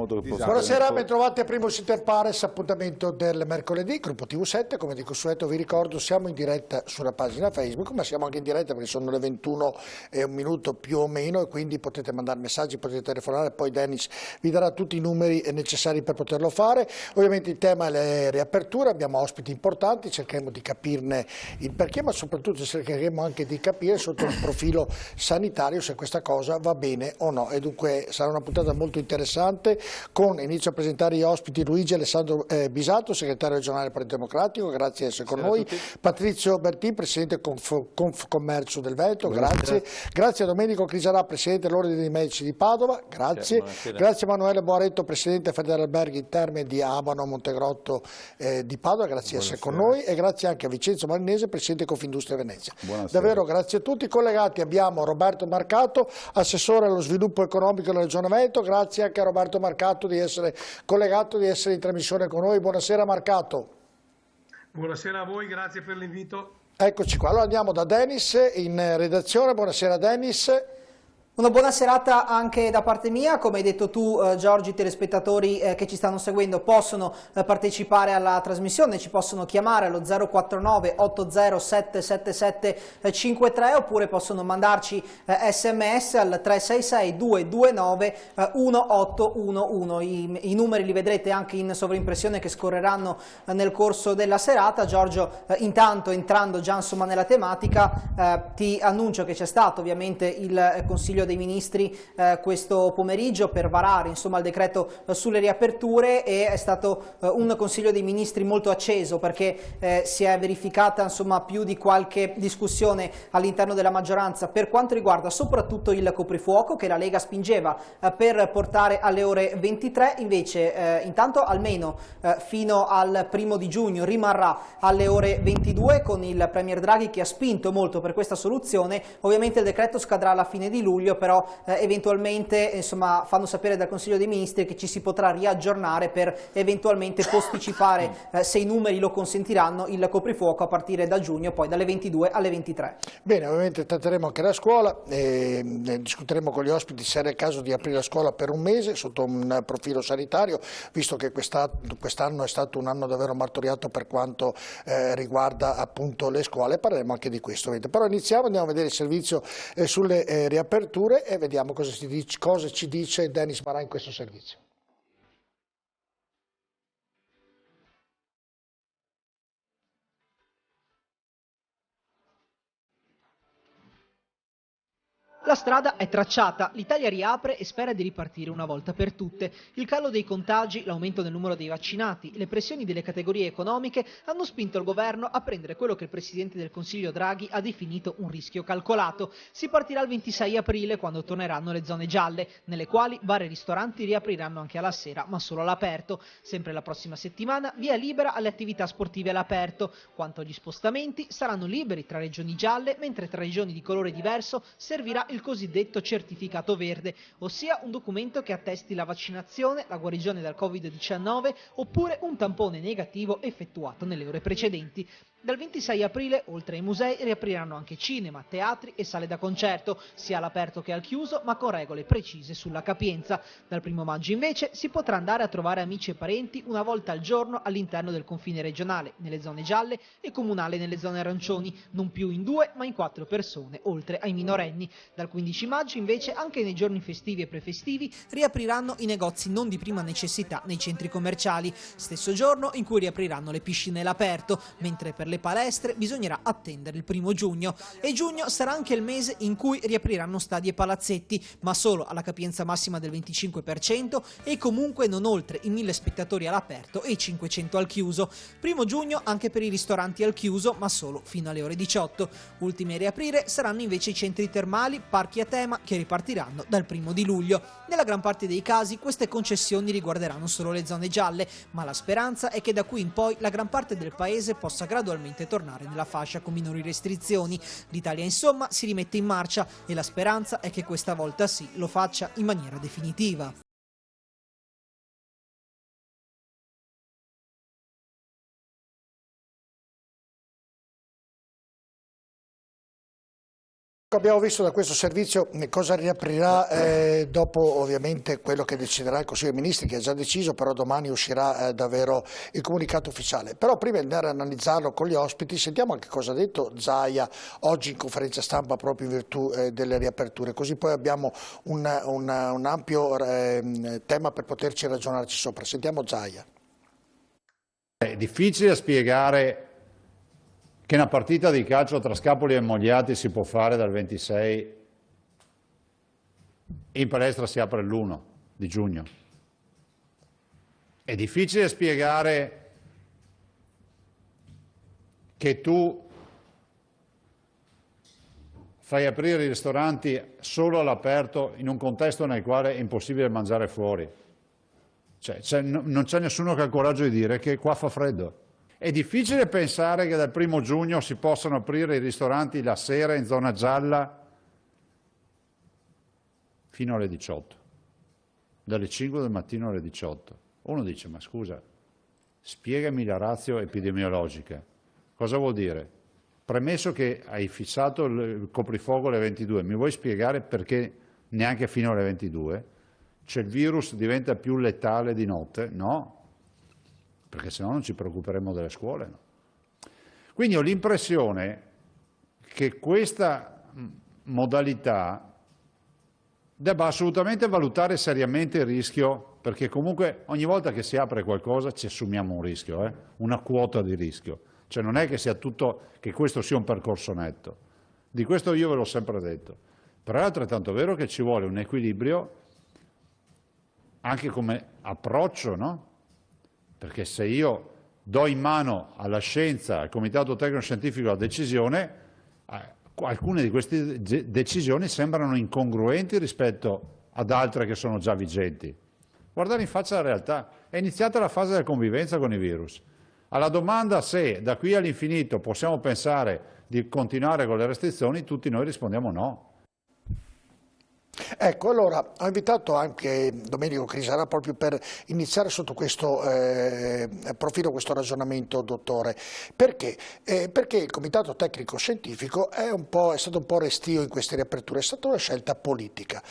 modo che possa... Buonasera, ben trovati a Primus Inter Pares, appuntamento del mercoledì, gruppo TV7, come di consueto vi ricordo siamo in diretta sulla pagina Facebook, ma siamo anche in diretta perché sono le 21 e un minuto più o meno e quindi potete mandare messaggi, potete telefonare, poi Dennis vi darà tutti i numeri necessari per poterlo fare. Ovviamente il tema è le riaperture, abbiamo ospiti importanti, cercheremo di capirne il perché, ma soprattutto cercheremo anche di capire sotto il profilo sanitario se questa cosa va bene o no, e dunque sarà una puntata molto interessante. Inizio a presentare gli ospiti: Luigi Alessandro Bisato, segretario regionale del Partito Democratico, grazie di essere con noi. Patrizio Bertin, presidente Confcommercio del Veneto, grazie. Grazie a Domenico Crisarà, presidente dell'Ordine dei Medici di Padova, grazie. Grazie a Emanuele Boaretto, presidente Federalberghi Terme di Abano, Montegrotto di Padova, grazie di essere con noi. E grazie anche a Vincenzo Marinese, presidente Confindustria Venezia. Davvero grazie a tutti. Collegati abbiamo Roberto Marcato, assessore allo sviluppo economico della Regione Veneto, grazie anche a Roberto Marcato di essere collegato, di essere in trasmissione con noi. Buonasera Marcato. Buonasera a voi, grazie per l'invito. Eccoci qua, allora andiamo da Dennis in redazione. Buonasera Dennis. Una buona serata anche da parte mia. Come hai detto tu, Giorgi, i telespettatori che ci stanno seguendo possono partecipare alla trasmissione, ci possono chiamare allo 049 807 7753 oppure possono mandarci sms al 366 229 1811. I numeri li vedrete anche in sovraimpressione che scorreranno nel corso della serata. Giorgio, intanto entrando già insomma nella tematica, ti annuncio che c'è stato ovviamente il Consiglio dei Ministri questo pomeriggio per varare insomma il decreto sulle riaperture, e è stato un Consiglio dei Ministri molto acceso perché si è verificata insomma più di qualche discussione all'interno della maggioranza per quanto riguarda soprattutto il coprifuoco, che la Lega spingeva per portare alle ore 23, invece intanto almeno fino al 1° giugno rimarrà alle ore 22, con il Premier Draghi che ha spinto molto per questa soluzione. Ovviamente il decreto scadrà alla fine di luglio, però eventualmente insomma fanno sapere dal Consiglio dei Ministri che ci si potrà riaggiornare per eventualmente posticipare se i numeri lo consentiranno il coprifuoco a partire da giugno, poi dalle 22 alle 23. Bene, ovviamente tratteremo anche la scuola, discuteremo con gli ospiti se era il caso di aprire la scuola per un mese sotto un profilo sanitario, visto che quest'anno è stato un anno davvero martoriato per quanto riguarda appunto le scuole. Parleremo anche di questo, però iniziamo, andiamo a vedere il servizio sulle riaperture e vediamo cosa ci dice Dennis Marà in questo servizio. La strada è tracciata, l'Italia riapre e spera di ripartire una volta per tutte. Il calo dei contagi, l'aumento del numero dei vaccinati, le pressioni delle categorie economiche hanno spinto il governo a prendere quello che il Presidente del Consiglio Draghi ha definito un rischio calcolato. Si partirà il 26 aprile, quando torneranno le zone gialle, nelle quali bar e ristoranti riapriranno anche alla sera, ma solo all'aperto. Sempre la prossima settimana via libera alle attività sportive all'aperto. Quanto agli spostamenti, saranno liberi tra regioni gialle, mentre tra regioni di colore diverso servirà il cosiddetto certificato verde, ossia un documento che attesti la vaccinazione, la guarigione dal Covid-19 oppure un tampone negativo effettuato nelle ore precedenti. Dal 26 aprile, oltre ai musei, riapriranno anche cinema, teatri e sale da concerto, sia all'aperto che al chiuso, ma con regole precise sulla capienza. Dal 1° maggio invece si potrà andare a trovare amici e parenti una volta al giorno all'interno del confine regionale, nelle zone gialle, e comunale nelle zone arancioni, non più in 2 ma in 4 persone, oltre ai minorenni. Dal 15 maggio invece, anche nei giorni festivi e prefestivi, riapriranno i negozi non di prima necessità nei centri commerciali, stesso giorno in cui riapriranno le piscine all'aperto, mentre per le palestre bisognerà attendere il 1° giugno. E giugno sarà anche il mese in cui riapriranno stadi e palazzetti, ma solo alla capienza massima del 25% e comunque non oltre i 1000 spettatori all'aperto e i 500 al chiuso. 1° giugno anche per i ristoranti al chiuso, ma solo fino alle ore 18. Ultimi a riaprire saranno invece i centri termali, parchi a tema, che ripartiranno dal 1° di luglio. Nella gran parte dei casi queste concessioni riguarderanno solo le zone gialle, ma la speranza è che da qui in poi la gran parte del paese possa gradualmente tornare nella fascia con minori restrizioni. L'Italia insomma si rimette in marcia e la speranza è che questa volta sì lo faccia in maniera definitiva. Abbiamo visto da questo servizio cosa riaprirà dopo ovviamente quello che deciderà il Consiglio dei Ministri, che è già deciso, però domani uscirà davvero il comunicato ufficiale. Però prima di andare a analizzarlo con gli ospiti sentiamo anche cosa ha detto Zaia oggi in conferenza stampa proprio in virtù delle riaperture, così poi abbiamo un ampio tema per poterci ragionarci sopra. Sentiamo Zaia. È difficile spiegare che una partita di calcio tra Scapoli e Mogliati si può fare dal 26 e in palestra si apre l'1 di giugno. È difficile spiegare che tu fai aprire i ristoranti solo all'aperto in un contesto nel quale è impossibile mangiare fuori. Non c'è nessuno che ha il coraggio di dire che qua fa freddo. È difficile pensare che dal 1° giugno si possano aprire i ristoranti la sera in zona gialla fino alle 18, dalle 5 del mattino alle 18. Uno dice, ma scusa, spiegami la ratio epidemiologica. Cosa vuol dire? Premesso che hai fissato il coprifuoco alle 22, mi vuoi spiegare perché neanche fino alle 22? Cioè il virus diventa più letale di notte? No. Perché sennò non ci preoccuperemo delle scuole. No? Quindi ho l'impressione che questa modalità debba assolutamente valutare seriamente il rischio, perché comunque ogni volta che si apre qualcosa ci assumiamo un rischio, una quota di rischio. Cioè non è che sia tutto, che questo sia un percorso netto. Di questo io ve l'ho sempre detto. Però è altrettanto vero che ci vuole un equilibrio anche come approccio, no? Perché se io do in mano alla scienza, al Comitato Tecnico Scientifico la decisione, alcune di queste decisioni sembrano incongruenti rispetto ad altre che sono già vigenti. Guardare in faccia la realtà. È iniziata la fase della convivenza con i virus. Alla domanda se da qui all'infinito possiamo pensare di continuare con le restrizioni, tutti noi rispondiamo no. Ecco, allora ho invitato anche Domenico Crisara proprio per iniziare sotto questo profilo, questo ragionamento, dottore. Perché? Perché il Comitato Tecnico Scientifico è stato un po' restio in queste riaperture, è stata una scelta politica.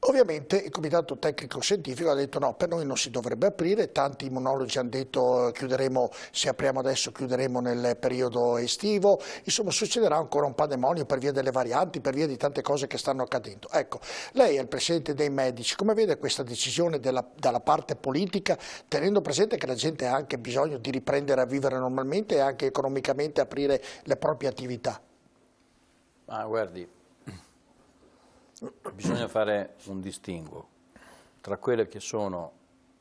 Ovviamente il Comitato Tecnico Scientifico ha detto no, per noi non si dovrebbe aprire, tanti immunologi hanno detto chiuderemo, se apriamo adesso chiuderemo nel periodo estivo, insomma succederà ancora un pandemonio per via delle varianti, per via di tante cose che stanno accadendo. Ecco, lei è il presidente dei medici, come vede questa decisione dalla parte politica, tenendo presente che la gente ha anche bisogno di riprendere a vivere normalmente e anche economicamente aprire le proprie attività? Ma guardi, bisogna fare un distinguo tra quelle che sono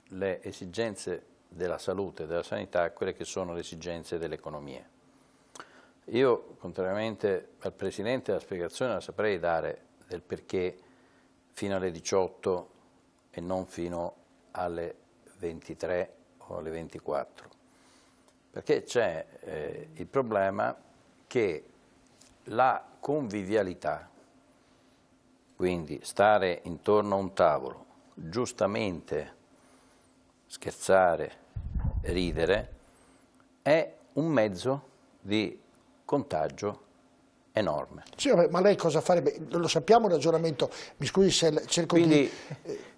le esigenze della salute, della sanità e quelle che sono le esigenze dell'economia. Io, contrariamente al Presidente, la spiegazione la saprei dare del perché fino alle 18 e non fino alle 23 o alle 24. Perché c'è il problema che la convivialità, quindi stare intorno a un tavolo, giustamente scherzare, ridere, è un mezzo di contagio enorme. Sì, ma lei cosa farebbe? Lo sappiamo il ragionamento, mi scusi se cerco quindi,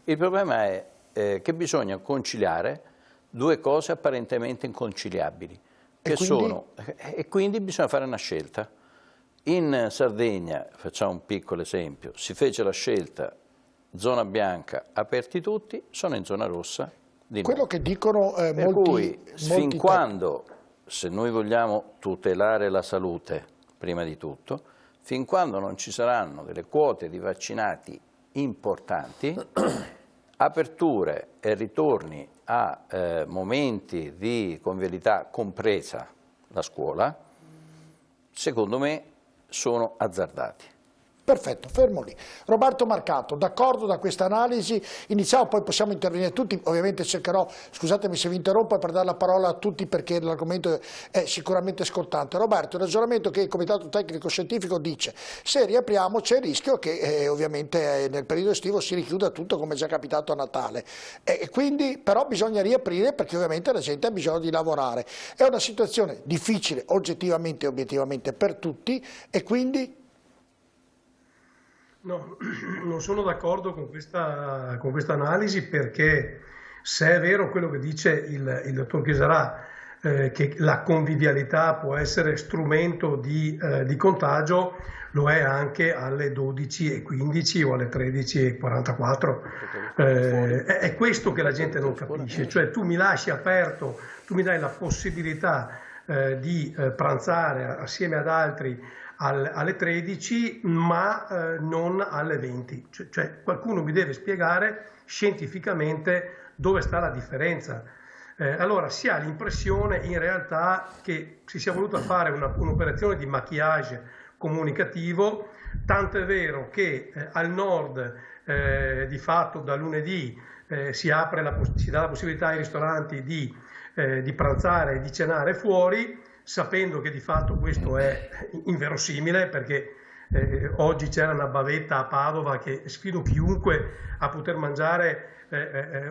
il problema è che bisogna conciliare due cose apparentemente inconciliabili, e quindi bisogna fare una scelta. In Sardegna, facciamo un piccolo esempio, si fece la scelta zona bianca, aperti tutti, sono in zona rossa di nuovo. Quello che dicono per cui, fin quando, se noi vogliamo tutelare la salute, prima di tutto, fin quando non ci saranno delle quote di vaccinati importanti, aperture e ritorni a momenti di convivialità, compresa la scuola, secondo me sono azzardati. Perfetto, fermo lì. Roberto Marcato, d'accordo da questa analisi, iniziamo, poi possiamo intervenire tutti, ovviamente cercherò, scusatemi se vi interrompo, per dare la parola a tutti perché l'argomento è sicuramente scottante. Roberto, il ragionamento che il Comitato Tecnico Scientifico dice, se riapriamo c'è il rischio che ovviamente nel periodo estivo si richiuda tutto come è già capitato a Natale, e quindi però bisogna riaprire perché ovviamente la gente ha bisogno di lavorare. È una situazione difficile oggettivamente e obiettivamente per tutti e quindi... No, non sono d'accordo con questa analisi, perché se è vero quello che dice il dottor Cheserà, che la convivialità può essere strumento di contagio, lo è anche alle 12:15 o alle 13:44. È questo che la gente non capisce, cioè tu mi lasci aperto, tu mi dai la possibilità di pranzare assieme ad altri alle 13, ma non alle 20. Cioè qualcuno mi deve spiegare scientificamente dove sta la differenza. Allora si ha l'impressione in realtà che si sia voluta fare un'operazione di maquillage comunicativo, tanto è vero che al nord di fatto da lunedì si dà la possibilità ai ristoranti di pranzare e di cenare fuori, sapendo che di fatto questo è inverosimile, perché oggi c'era una bavetta a Padova che sfido chiunque a poter mangiare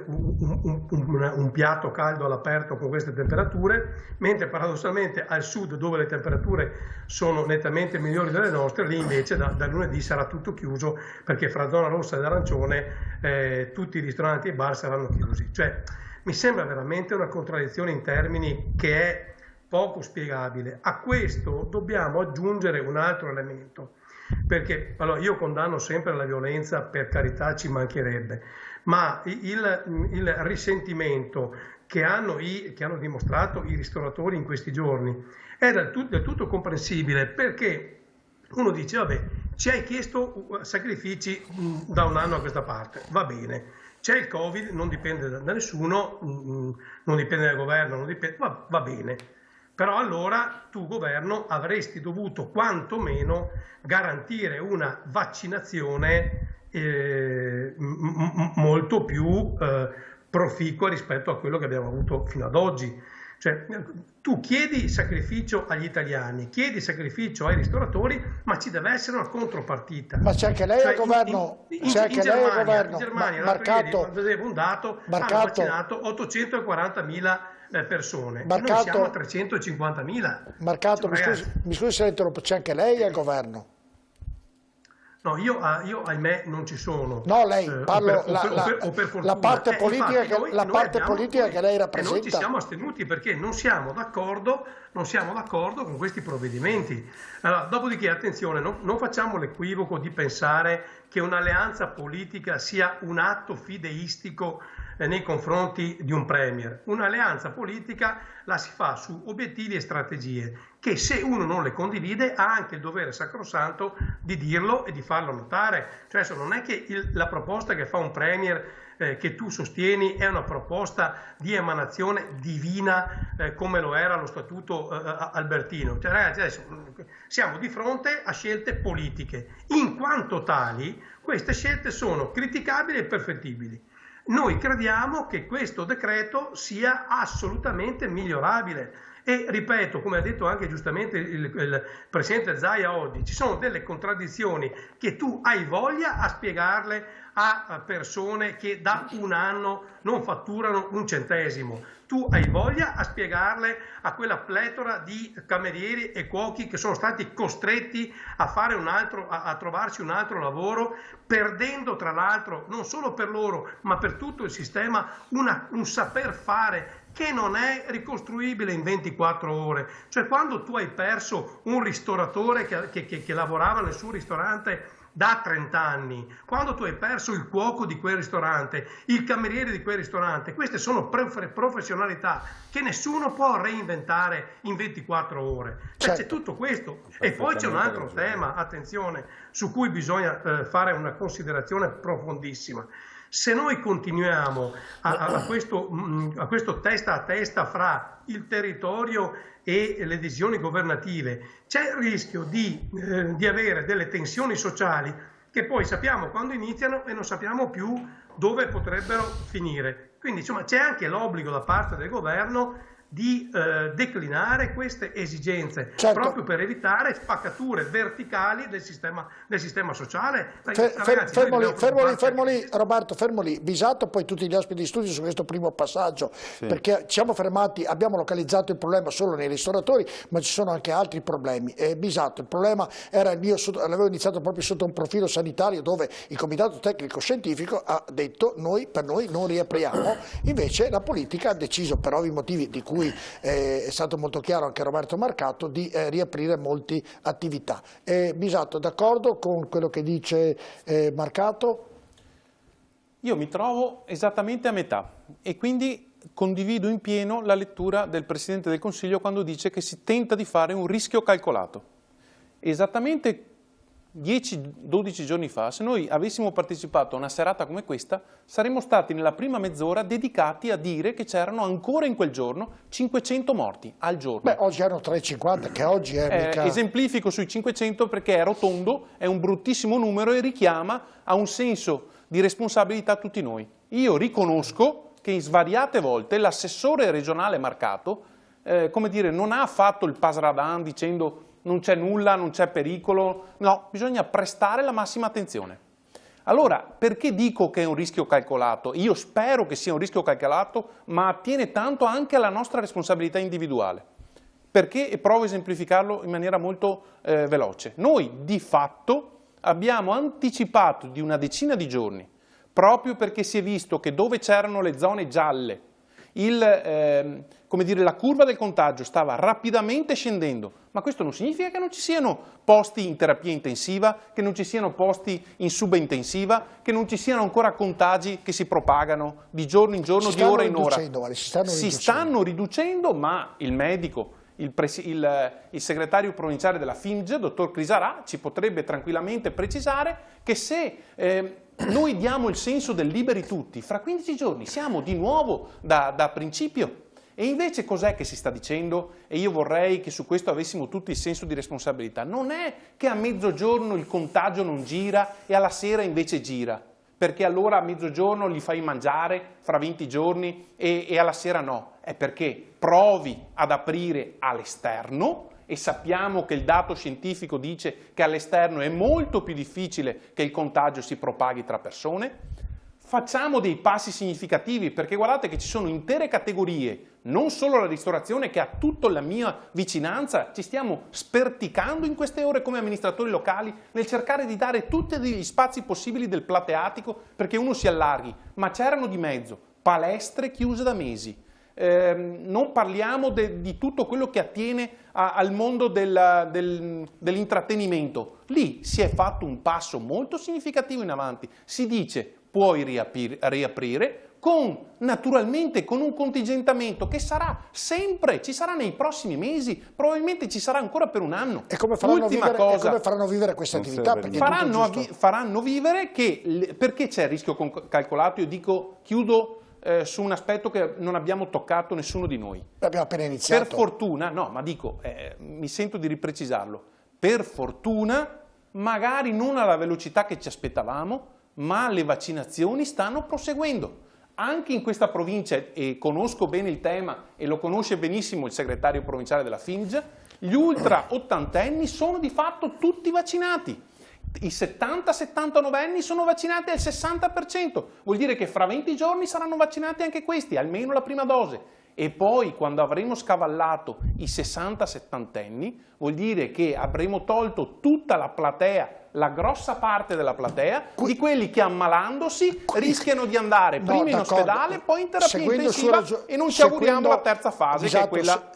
un piatto caldo all'aperto con queste temperature, mentre paradossalmente al sud, dove le temperature sono nettamente migliori delle nostre, lì invece da lunedì sarà tutto chiuso, perché fra zona rossa ed arancione tutti i ristoranti e i bar saranno chiusi. Cioè, mi sembra veramente una contraddizione in termini che è poco spiegabile. A questo dobbiamo aggiungere un altro elemento, perché allora, io condanno sempre la violenza, per carità, ci mancherebbe, ma il risentimento che hanno dimostrato i ristoratori in questi giorni è del tutto comprensibile, perché uno dice, vabbè, ci hai chiesto sacrifici da un anno a questa parte, va bene, c'è il Covid, non dipende da nessuno, non dipende dal governo, va bene. Però allora tu, governo, avresti dovuto quantomeno garantire una vaccinazione molto più proficua rispetto a quello che abbiamo avuto fino ad oggi. Cioè, tu chiedi sacrificio agli italiani, chiedi sacrificio ai ristoratori, ma ci deve essere una contropartita. Ma c'è anche lei al governo? C'è anche lei al governo? In Germania, l'altro ieri vedevo un dato, hanno vaccinato 840.000 persone, e noi siamo a 350.000. Marcato, mi scusi se la interrompo, c'è anche lei al governo? No, io ahimè non ci sono. No, lei, parlo per fortuna. la parte politica, infatti, politica che lei rappresenta. Noi ci siamo astenuti perché non siamo d'accordo con questi provvedimenti. Allora, dopodiché, attenzione, non facciamo l'equivoco di pensare che un'alleanza politica sia un atto fideistico nei confronti di un premier. Un'alleanza politica la si fa su obiettivi e strategie che, se uno non le condivide, ha anche il dovere sacrosanto di dirlo e di farlo notare. Cioè, non è che la proposta che fa un premier che tu sostieni è una proposta di emanazione divina come lo era lo statuto albertino. Cioè, ragazzi, adesso siamo di fronte a scelte politiche. In quanto tali, queste scelte sono criticabili e perfettibili. Noi crediamo che questo decreto sia assolutamente migliorabile e, ripeto, come ha detto anche giustamente il Presidente Zaia oggi, ci sono delle contraddizioni che tu hai voglia a spiegarle a persone che da un anno non fatturano un centesimo. Tu hai voglia a spiegarle a quella pletora di camerieri e cuochi che sono stati costretti a fare a trovarsi un altro lavoro, perdendo tra l'altro non solo per loro ma per tutto il sistema un saper fare che non è ricostruibile in 24 ore. Cioè, quando tu hai perso un ristoratore che lavorava nel suo ristorante da 30 anni, quando tu hai perso il cuoco di quel ristorante, il cameriere di quel ristorante, queste sono professionalità che nessuno può reinventare in 24 ore. Cioè, c'è tutto questo. E poi c'è un altro tema, attenzione, su cui bisogna fare una considerazione profondissima. Se noi continuiamo a questo testa a testa fra il territorio e le decisioni governative, c'è il rischio di avere delle tensioni sociali che poi sappiamo quando iniziano e non sappiamo più dove potrebbero finire. Quindi, insomma, c'è anche l'obbligo da parte del governo di declinare queste esigenze, certo, proprio per evitare spaccature verticali del sistema sociale. Fermo lì, Roberto, fermo lì. Bisato, poi tutti gli ospiti di studio su questo primo passaggio, sì, perché ci siamo fermati, abbiamo localizzato il problema solo nei ristoratori, ma ci sono anche altri problemi. Bisato, il problema era, l'avevo iniziato proprio sotto un profilo sanitario, dove il Comitato Tecnico Scientifico ha detto per noi non riapriamo, invece la politica ha deciso, per ovvi motivi di cui è stato molto chiaro anche Roberto Marcato, di riaprire molte attività. Bisato, d'accordo con quello che dice Marcato? Io mi trovo esattamente a metà e quindi condivido in pieno la lettura del Presidente del Consiglio quando dice che si tenta di fare un rischio calcolato. Esattamente 10-12 giorni fa, se noi avessimo partecipato a una serata come questa, saremmo stati nella prima mezz'ora dedicati a dire che c'erano ancora in quel giorno 500 morti al giorno. Beh, oggi erano 350, che oggi è mica... Esemplifico sui 500 perché è rotondo, è un bruttissimo numero e richiama a un senso di responsabilità tutti noi. Io riconosco che in svariate volte l'assessore regionale Marcato, come dire, non ha fatto il pasradan dicendo non c'è nulla, non c'è pericolo, no, bisogna prestare la massima attenzione. Allora, perché dico che è un rischio calcolato? Io spero che sia un rischio calcolato, ma attiene tanto anche alla nostra responsabilità individuale. Perché, e provo a esemplificarlo in maniera molto veloce, noi di fatto abbiamo anticipato di una decina di giorni, proprio perché si è visto che dove c'erano le zone gialle, come dire, la curva del contagio stava rapidamente scendendo, ma questo non significa che non ci siano posti in terapia intensiva, che non ci siano posti in subintensiva, che non ci siano ancora contagi che si propagano di giorno in giorno, di ora in ora. Si stanno riducendo, ma il medico, il segretario provinciale della FIMG, dottor Crisarà, ci potrebbe tranquillamente precisare che se noi diamo il senso del liberi tutti, fra 15 giorni siamo di nuovo da principio. E invece cos'è che si sta dicendo? E io vorrei che su questo avessimo tutti il senso di responsabilità. Non è che a mezzogiorno il contagio non gira e alla sera invece gira, perché allora a mezzogiorno li fai mangiare fra 20 giorni e alla sera no. È perché provi ad aprire all'esterno e sappiamo che il dato scientifico dice che all'esterno è molto più difficile che il contagio si propaghi tra persone. Facciamo dei passi significativi, perché guardate che ci sono intere categorie, non solo la ristorazione che ha tutta la mia vicinanza, ci stiamo sperticando in queste ore come amministratori locali nel cercare di dare tutti gli spazi possibili del plateatico perché uno si allarghi, ma c'erano di mezzo palestre chiuse da mesi. Non parliamo di tutto quello che attiene al mondo dell'intrattenimento. Lì si è fatto un passo molto significativo in avanti. Si dice puoi riaprire naturalmente con un contingentamento che sarà sempre, ci sarà nei prossimi mesi, probabilmente ci sarà ancora per un anno. E come faranno, vivere queste attività? Faranno vivere perché c'è il rischio calcolato, io dico, chiudo su un aspetto che non abbiamo toccato nessuno di noi. Abbiamo appena iniziato. Per fortuna, no, ma dico, mi sento di riprecisarlo, per fortuna, magari non alla velocità che ci aspettavamo, ma le vaccinazioni stanno proseguendo. Anche in questa provincia, e conosco bene il tema e lo conosce benissimo il segretario provinciale della FIMG, gli ultra ottantenni sono di fatto tutti vaccinati. I 70-79 anni sono vaccinati al 60%, vuol dire che fra 20 giorni saranno vaccinati anche questi, almeno la prima dose. E poi quando avremo scavallato i 60-70 anni, vuol dire che avremo tolto tutta la platea, la grossa parte della platea, di quelli che ammalandosi rischiano di andare prima in ospedale, poi in terapia intensiva e non ci auguriamo la terza fase, che è quella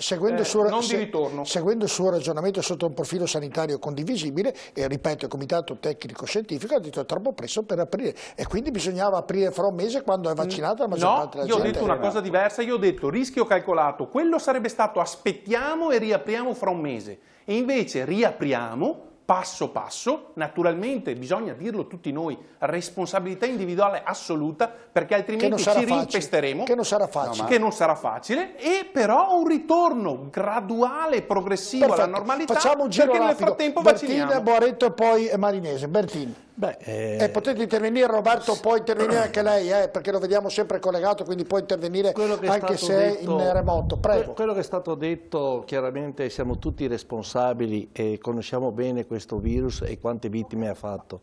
non di ritorno. Seguendo il suo ragionamento sotto un profilo sanitario condivisibile, e ripeto, il Comitato Tecnico Scientifico ha detto è troppo presto per aprire, e quindi bisognava aprire fra un mese quando è vaccinata la maggior parte della gente. No, io ho detto una cosa diversa, io ho detto rischio calcolato, quello sarebbe stato aspettiamo e riapriamo fra un mese, e invece riapriamo passo passo, naturalmente bisogna dirlo tutti noi, responsabilità individuale assoluta, perché altrimenti ci rimpesteremo, che non sarà facile, che non sarà facile, e però un ritorno graduale e progressivo alla normalità, facciamo un giro perché rapido. Nel frattempo Bertin, vacciniamo. Boaretto e poi Marinese. Bertin. Potete intervenire, Roberto, può intervenire anche lei, perché lo vediamo sempre collegato, quindi può intervenire anche se è in remoto. Prego. Quello che è stato detto, chiaramente siamo tutti responsabili e conosciamo bene questo virus e quante vittime ha fatto.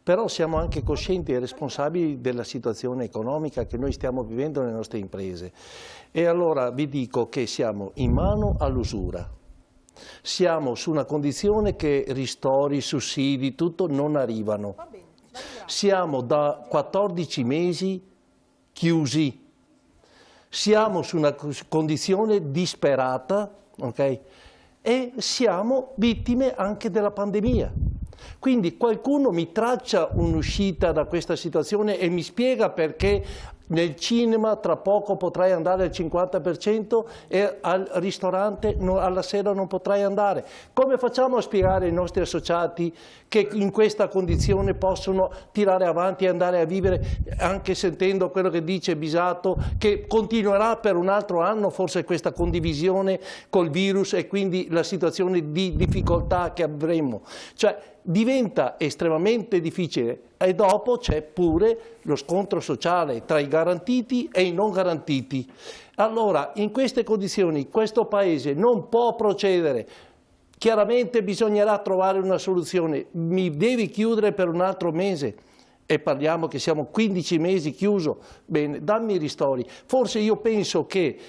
Però siamo anche coscienti e responsabili della situazione economica che noi stiamo vivendo nelle nostre imprese. E allora vi dico che siamo in mano all'usura. Siamo su una condizione che ristori, sussidi, tutto non arrivano. Siamo da 14 mesi chiusi. Siamo su una condizione disperata, ok? E siamo vittime anche della pandemia. Quindi qualcuno mi traccia un'uscita da questa situazione e mi spiega perché nel cinema tra poco potrai andare al 50% e al ristorante alla sera non potrai andare. Come facciamo a spiegare ai nostri associati che in questa condizione possono tirare avanti e andare a vivere, anche sentendo quello che dice Bisato, che continuerà per un altro anno forse questa condivisione col virus e quindi la situazione di difficoltà che avremo? Cioè, diventa estremamente difficile e dopo c'è pure lo scontro sociale tra i garantiti e i non garantiti. Allora, in queste condizioni questo Paese non può procedere. Chiaramente bisognerà trovare una soluzione. Mi devi chiudere per un altro mese e parliamo che siamo 15 mesi chiuso. Bene, dammi i ristori. Forse io penso che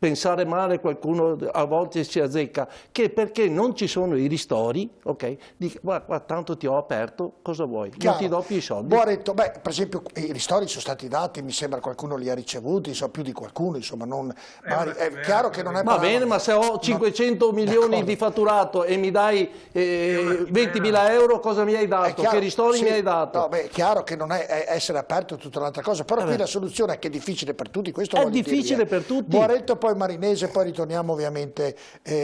pensare male qualcuno a volte si azzecca, che perché non ci sono i ristori, ok? Dico, guarda, tanto ti ho aperto, cosa vuoi? Chiaro. Non ti do più i soldi. Boaretto, per esempio i ristori sono stati dati, mi sembra qualcuno li ha ricevuti, insomma, più di qualcuno, insomma, non, è chiaro che non è... Va bene, ma se ho 500 milioni di fatturato e mi dai 20.000 euro, cosa mi hai dato? Che ristori mi hai dato? No, è chiaro che non è essere aperto tutta un'altra cosa, però qui la soluzione è che è difficile per tutti, questo è voglio difficile dirvi, per tutti. Boaretto, poi Marinese, poi ritorniamo ovviamente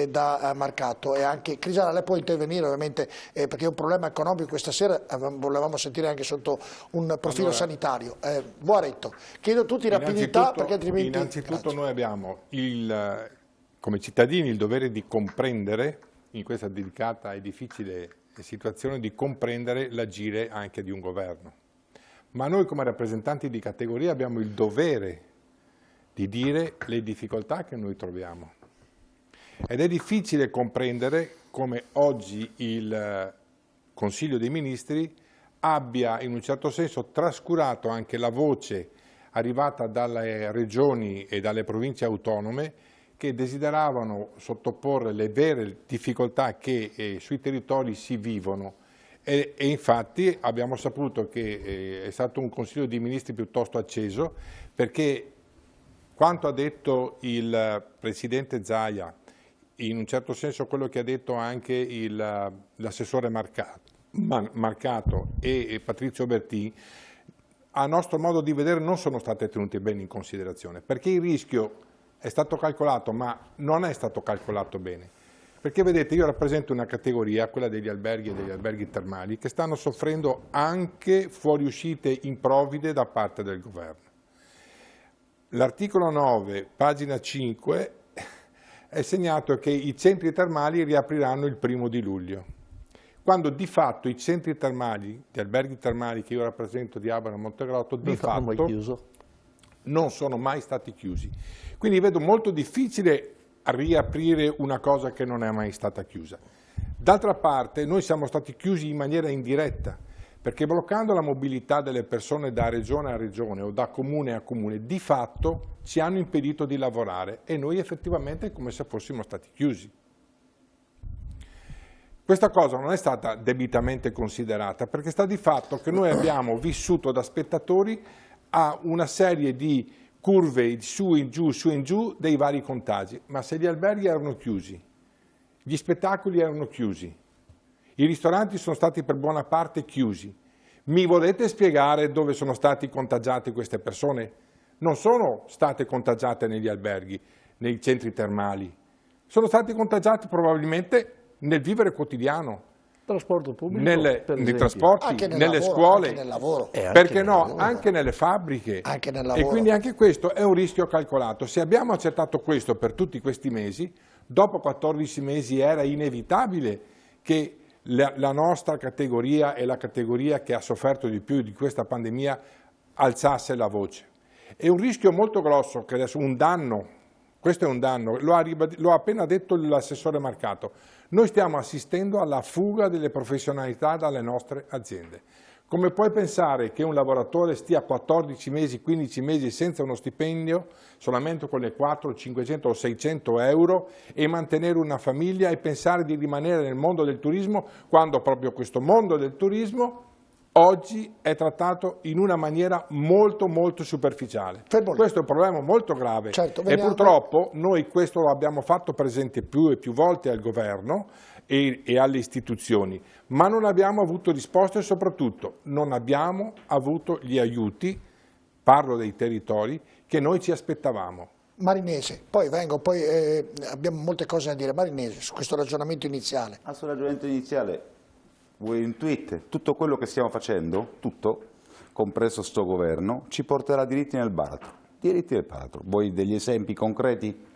da Marcato e anche Crisara, lei può intervenire ovviamente perché è un problema economico questa sera, volevamo sentire anche sotto un profilo sanitario. Boaretto, chiedo a tutti rapidità perché altrimenti... Innanzitutto noi abbiamo come cittadini il dovere di comprendere, in questa delicata e difficile situazione, di comprendere l'agire anche di un governo. Ma noi come rappresentanti di categoria abbiamo il dovere di dire le difficoltà che noi troviamo. Ed è difficile comprendere come oggi il Consiglio dei Ministri abbia in un certo senso trascurato anche la voce arrivata dalle regioni e dalle province autonome che desideravano sottoporre le vere difficoltà che sui territori si vivono. E infatti abbiamo saputo che è stato un Consiglio dei Ministri piuttosto acceso, perché quanto ha detto il Presidente Zaia, in un certo senso quello che ha detto anche l'assessore Marcato e Patrizio Bertì, a nostro modo di vedere non sono state tenute bene in considerazione, perché il rischio è stato calcolato, ma non è stato calcolato bene. Perché vedete, io rappresento una categoria, quella degli alberghi e degli alberghi termali, che stanno soffrendo anche fuoriuscite improvvide da parte del governo. L'articolo 9, pagina 5, è segnato che i centri termali riapriranno il 1° luglio, quando di fatto i centri termali, gli alberghi termali che io rappresento di Abano e Montegrotto, di fatto non sono mai stati chiusi. Quindi vedo molto difficile riaprire una cosa che non è mai stata chiusa. D'altra parte noi siamo stati chiusi in maniera indiretta, perché bloccando la mobilità delle persone da regione a regione o da comune a comune, di fatto ci hanno impedito di lavorare e noi effettivamente è come se fossimo stati chiusi. Questa cosa non è stata debitamente considerata, perché sta di fatto che noi abbiamo vissuto da spettatori a una serie di curve su in giù dei vari contagi, ma se gli alberghi erano chiusi, gli spettacoli erano chiusi, i ristoranti sono stati per buona parte chiusi. Mi volete spiegare dove sono stati contagiate queste persone? Non sono state contagiate negli alberghi, nei centri termali. Sono stati contagiati probabilmente nel vivere quotidiano. Trasporto pubblico, nei trasporti, nelle scuole, anche nel lavoro. Perché no? Anche nelle fabbriche. Anche nel lavoro. E quindi anche questo è un rischio calcolato. Se abbiamo accettato questo per tutti questi mesi, dopo 14 mesi era inevitabile che la nostra categoria è la categoria che ha sofferto di più di questa pandemia alzasse la voce. È un rischio molto grosso, che adesso un danno, questo è un danno, lo ha appena detto l'assessore Marcato. Noi stiamo assistendo alla fuga delle professionalità dalle nostre aziende. Come puoi pensare che un lavoratore stia 14 mesi, 15 mesi senza uno stipendio, solamente con le 400, 500 o 600 euro, e mantenere una famiglia e pensare di rimanere nel mondo del turismo, quando proprio questo mondo del turismo oggi è trattato in una maniera molto superficiale. Questo è un problema molto grave, certo, e purtroppo noi questo lo abbiamo fatto presente più e più volte al governo e alle istituzioni, ma non abbiamo avuto risposte e soprattutto non abbiamo avuto gli aiuti, parlo dei territori, che noi ci aspettavamo. Marinese, poi abbiamo molte cose da dire. Marinese, su questo ragionamento iniziale. Sul ragionamento iniziale, vuoi un tweet? Tutto quello che stiamo facendo, tutto, compreso sto governo, ci porterà diritti nel baratro. Diritti nel baratro. Vuoi degli esempi concreti?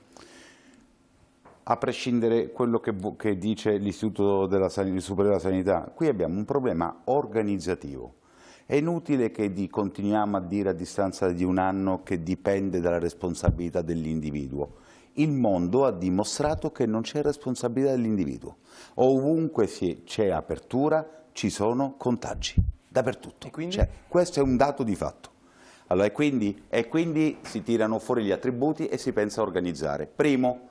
A prescindere quello che dice l'Istituto Superiore della Sanità, qui abbiamo un problema organizzativo. È inutile che continuiamo a dire a distanza di un anno che dipende dalla responsabilità dell'individuo. Il mondo ha dimostrato che non c'è responsabilità dell'individuo. Ovunque c'è apertura ci sono contagi, dappertutto. Questo è un dato di fatto. Allora, e quindi si tirano fuori gli attributi e si pensa a organizzare. Primo,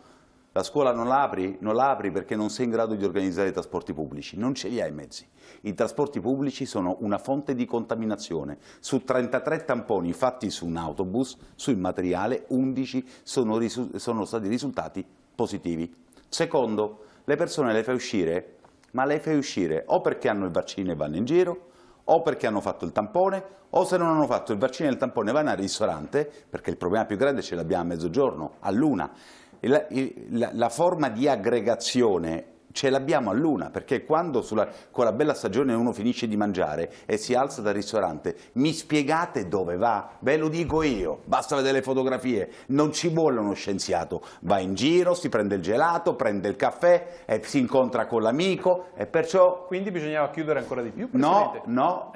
la scuola non la apri perché non sei in grado di organizzare i trasporti pubblici, non ce li hai i mezzi. I trasporti pubblici sono una fonte di contaminazione. Su 33 tamponi fatti su un autobus, sul materiale, 11 sono stati risultati positivi. Secondo, le persone le fai uscire, ma le fai uscire o perché hanno il vaccino e vanno in giro, o perché hanno fatto il tampone, o se non hanno fatto il vaccino e il tampone vanno al ristorante, perché il problema più grande ce l'abbiamo a mezzogiorno, all'una. La forma di aggregazione ce l'abbiamo all'una, perché quando con la bella stagione uno finisce di mangiare e si alza dal ristorante, mi spiegate dove va? Ve lo dico io, basta vedere le fotografie, non ci vuole uno scienziato, va in giro, si prende il gelato, prende il caffè e si incontra con l'amico e perciò... Quindi bisognava chiudere ancora di più, Presidente? No,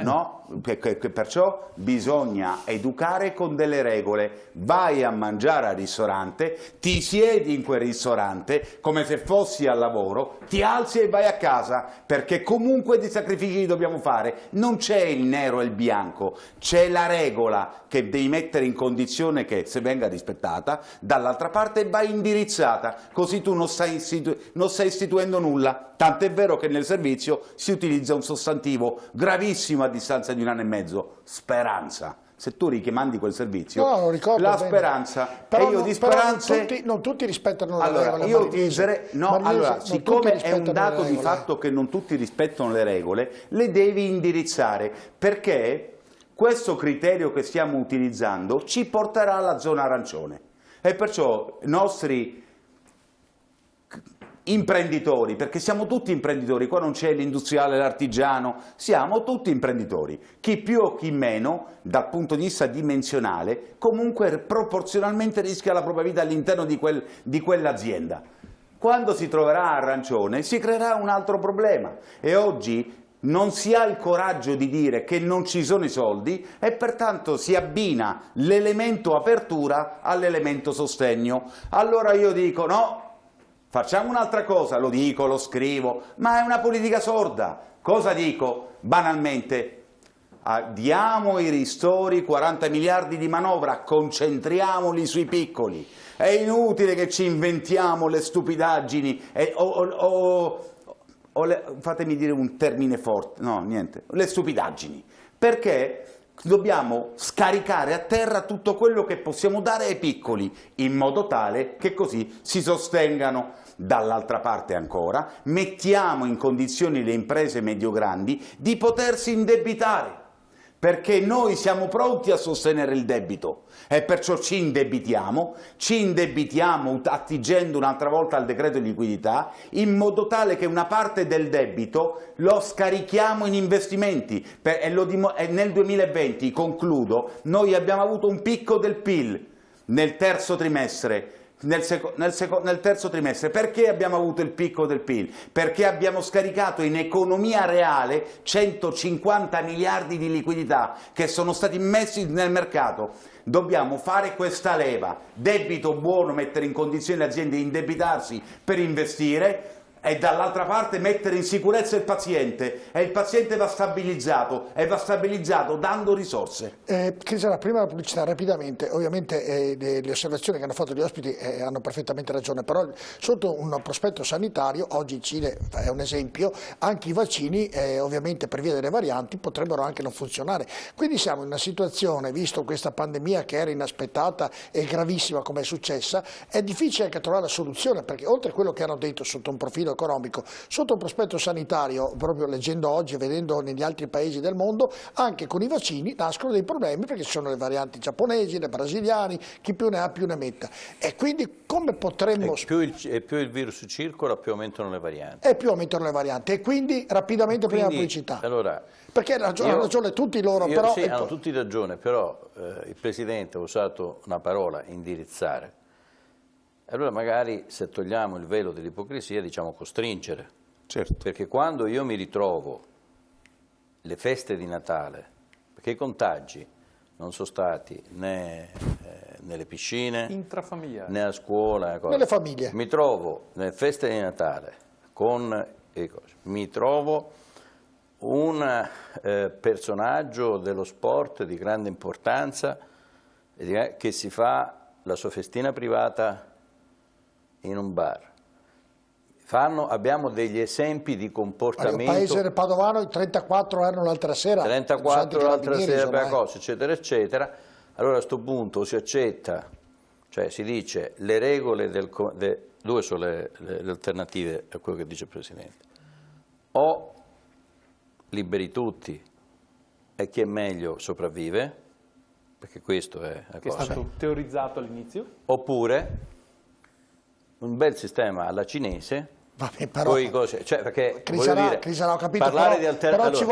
perciò bisogna educare con delle regole. Vai a mangiare al ristorante, ti siedi in quel ristorante come se fossi al lavoro, ti alzi e vai a casa, perché comunque di sacrifici li dobbiamo fare. Non c'è il nero e il bianco, c'è la regola che devi mettere in condizione che se venga rispettata, dall'altra parte va indirizzata, così tu non stai istituendo nulla. Tant'è vero che nel servizio si utilizza un sostantivo gravissimo a distanza di un anno e mezzo, speranza. Se tu mandi quel servizio, la speranza, però e io di speranze... Però non tutti rispettano le allora, regole. Io utilizzerei... siccome è un dato di fatto che non tutti rispettano le regole, le devi indirizzare, perché questo criterio che stiamo utilizzando ci porterà alla zona arancione. E perciò i nostri imprenditori, perché siamo tutti imprenditori, qua non c'è l'industriale, l'artigiano, siamo tutti imprenditori, chi più o chi meno dal punto di vista dimensionale, comunque proporzionalmente rischia la propria vita all'interno di quell'azienda. Quando si troverà arancione si creerà un altro problema e oggi non si ha il coraggio di dire che non ci sono i soldi e pertanto si abbina l'elemento apertura all'elemento sostegno. Allora io dico no, facciamo un'altra cosa, lo dico, lo scrivo, ma è una politica sorda. Cosa dico? Banalmente, diamo i ristori, 40 miliardi di manovra, concentriamoli sui piccoli. È inutile che ci inventiamo le stupidaggini, fatemi dire un termine forte, no, niente, le stupidaggini, perché dobbiamo scaricare a terra tutto quello che possiamo dare ai piccoli, in modo tale che così si sostengano. Dall'altra parte ancora, mettiamo in condizioni le imprese medio-grandi di potersi indebitare, perché noi siamo pronti a sostenere il debito e perciò ci indebitiamo attingendo un'altra volta al decreto di liquidità, in modo tale che una parte del debito lo scarichiamo in investimenti e nel 2020, concludo, noi abbiamo avuto un picco del PIL nel terzo trimestre nel terzo trimestre. Perché abbiamo avuto il picco del PIL? Perché abbiamo scaricato in economia reale 150 miliardi di liquidità che sono stati messi nel mercato. Dobbiamo fare questa leva, debito buono, mettere in condizione le aziende di indebitarsi per investire, e dall'altra parte mettere in sicurezza il paziente, e il paziente va stabilizzato, e va stabilizzato dando risorse. Crisana, prima la pubblicità, rapidamente, ovviamente le osservazioni che hanno fatto gli ospiti hanno perfettamente ragione, però sotto un prospetto sanitario, oggi il Cile è un esempio, anche i vaccini ovviamente per via delle varianti potrebbero anche non funzionare, quindi siamo in una situazione, visto questa pandemia che era inaspettata e gravissima come è successa, è difficile anche trovare la soluzione, perché oltre a quello che hanno detto sotto un profilo economico, sotto un prospetto sanitario, proprio leggendo oggi e vedendo negli altri paesi del mondo, anche con i vaccini nascono dei problemi, perché ci sono le varianti giapponesi, le brasiliane, chi più ne ha più ne metta, e quindi come potremmo... Più il virus circola, più aumentano le varianti. E più aumentano le varianti, e quindi rapidamente prima la pubblicità. Allora, perché hanno ragione tutti loro, però... Sì, hanno tutti ragione, però il Presidente ha usato una parola, indirizzare. Allora magari se togliamo il velo dell'ipocrisia diciamo costringere, certo. Perché quando io mi ritrovo le feste di Natale, perché i contagi non sono stati né nelle piscine, né a scuola, nelle famiglie. Mi trovo nelle feste di Natale mi trovo un personaggio dello sport di grande importanza che si fa la sua festina privata in un bar. Abbiamo degli esempi di comportamento. Il paese del Padovano, i 34 erano l'altra sera. 34 l'altra sera per cose, eccetera, eccetera. Allora a questo punto si accetta, cioè si dice le regole due sono le alternative a quello che dice il Presidente. O liberi tutti e chi è meglio sopravvive, perché questo è la cosa. Che è stato teorizzato all'inizio. Oppure un bel sistema alla cinese, vabbè, però, perché Crisana, ho capito, però ci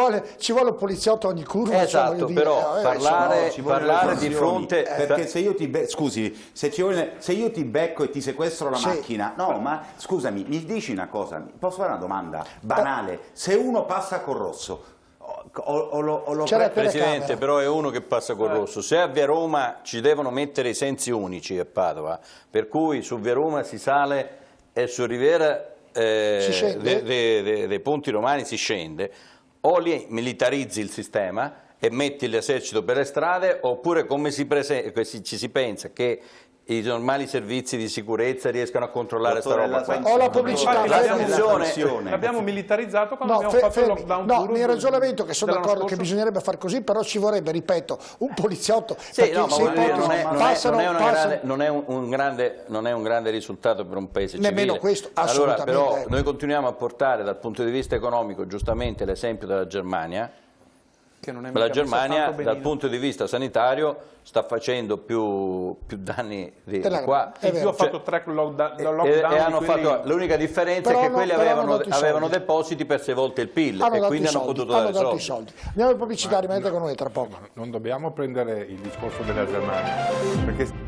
vuole un poliziotto ogni curva. Esatto, però parlare di fronte... Perché se io ti becco e ti sequestro la macchina, no, ma scusami, mi dici una cosa, posso fare una domanda banale? Se uno passa col rosso, Presidente, però è uno che passa col rosso. Se a Via Roma ci devono mettere i sensi unici a Padova, per cui su Via Roma si sale e su Riviera dei Ponti Romani si scende, o lì militarizzi il sistema e metti l'esercito per le strade, oppure come ci si pensa che i normali servizi di sicurezza riescano a controllare questa roba qua. Ho la pubblicità. L'abbiamo militarizzato quando abbiamo fatto il lockdown. No, nel ragionamento che sono d'accordo che bisognerebbe fare così, però ci vorrebbe, ripeto, un poliziotto. Sì, no, non è un grande risultato per un paese civile. Nemmeno questo, assolutamente. Allora, però noi continuiamo a portare dal punto di vista economico giustamente l'esempio della Germania. La Germania dal punto di vista sanitario sta facendo più danni di qua. Ha fatto 3 lockdown. L'unica differenza è che quelli avevano depositi per 6 volte il PIL e quindi hanno potuto dare soldi. Andiamo in pubblicità, rimanete con noi tra poco. Non dobbiamo prendere il discorso della Germania, perché